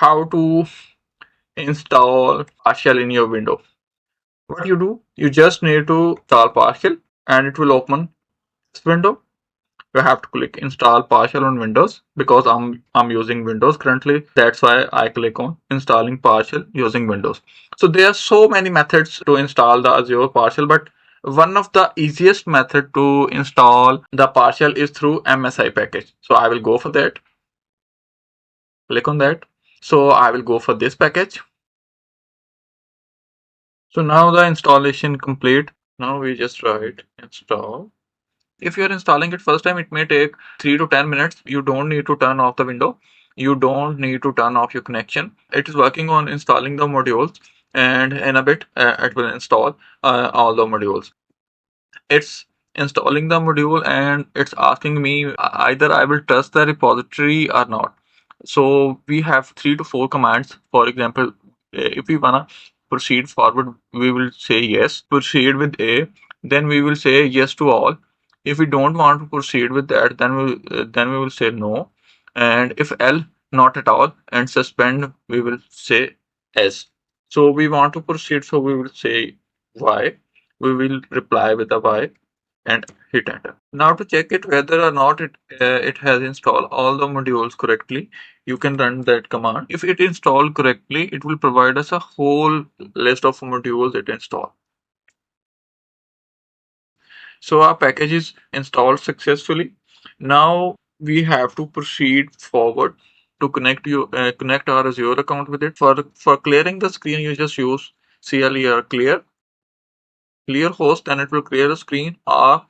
how to install PowerShell in your window. What you do, you just need to install PowerShell and it will open this window. You have to click install PowerShell on Windows because I'm using Windows currently. That's why I click on installing PowerShell using Windows. So there are so many methods to install the Azure PowerShell, but one of the easiest method to install the PowerShell is through MSI package. So I will go for that. Click on that. So I will go for this package. So now the installation complete. Now we just write install. If you're installing it first time, it may take 3 to 10 minutes. You don't need to turn off the window. You don't need to turn off your connection. It is working on installing the modules, and in a bit it will install all the modules. It's installing the module and it's asking me either I will trust the repository or not. So we have 3 to 4 commands. For example, if we wanna proceed forward, we will say yes. Proceed with A, then we will say yes to all. If we don't want to proceed with that, then we will say no. And if L, not at all, and suspend, we will say S. So we want to proceed, so we will say Y. We will reply with a Y and hit enter. Now to check it whether or not it has installed all the modules correctly, you can run that command. If it installed correctly, it will provide us a whole list of modules it installed. So our package is installed successfully. Now we have to proceed forward to connect our Azure account with it. For clearing the screen, you just use clear host, and it will clear the screen. Or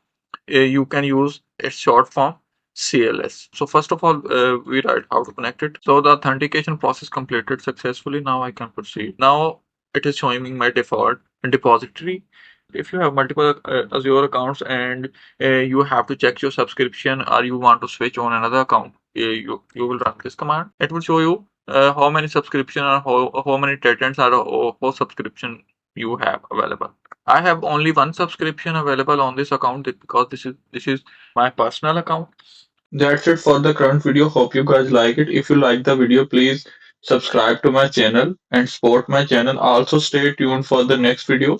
you can use its short form CLS. So first of all, we write how to connect it. So the authentication process completed successfully. Now I can proceed. Now it is showing me my default depository. If you have multiple Azure accounts and you have to check your subscription or you want to switch on another account, you will run this command. It will show you how many subscription or how many tenants or how subscription you have available. I have only one subscription available on this account because this is my personal account. That's it for the current video. Hope you guys like it. If you like the video, please subscribe to my channel and support my channel. Also stay tuned for the next video.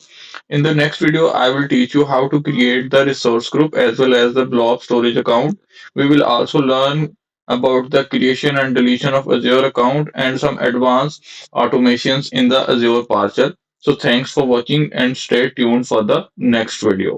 In the next video, I will teach you how to create the resource group as well as the blob storage account. We will also learn about the creation and deletion of Azure account and some advanced automations in the Azure PowerShell. So thanks for watching and stay tuned for the next video.